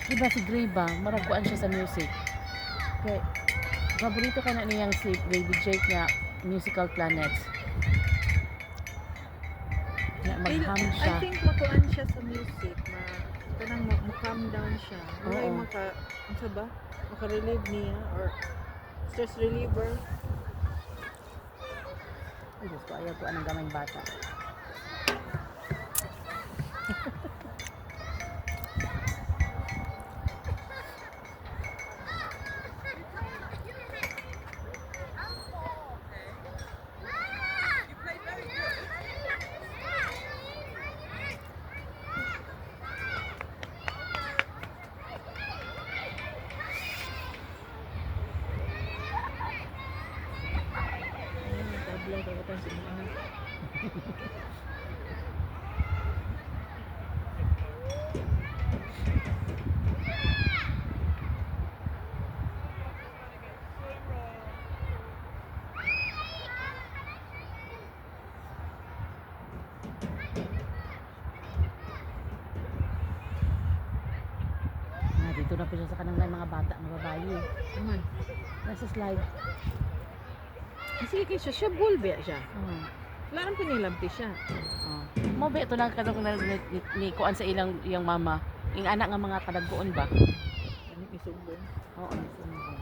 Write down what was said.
Diba si Gray ba, maraguan siya sa music. Kaya, paborito ka na niyang si Baby Jake nga Musical Planets. Nga magham I siya. think makuan siya sa music, kanang ma-calm down siya. Walay Oo. unsa ba? Maka-relieve niya or stress reliever. Ay, Diyos ko, ayaw ko anong gamay bata. Tabla daw ta sa mga. Dito na po siya sa kanang mga bata, mga babae. Aman. Nasa slide. Sige kay siya bulbe siya. Oh. Laran pinilampi siya. Oh. Mo ba ito lang katong ni kuan sa ilang iyang mama. Ing anak nga mga kadagkoon ba? Ano isumbong? Oo, nasumbong.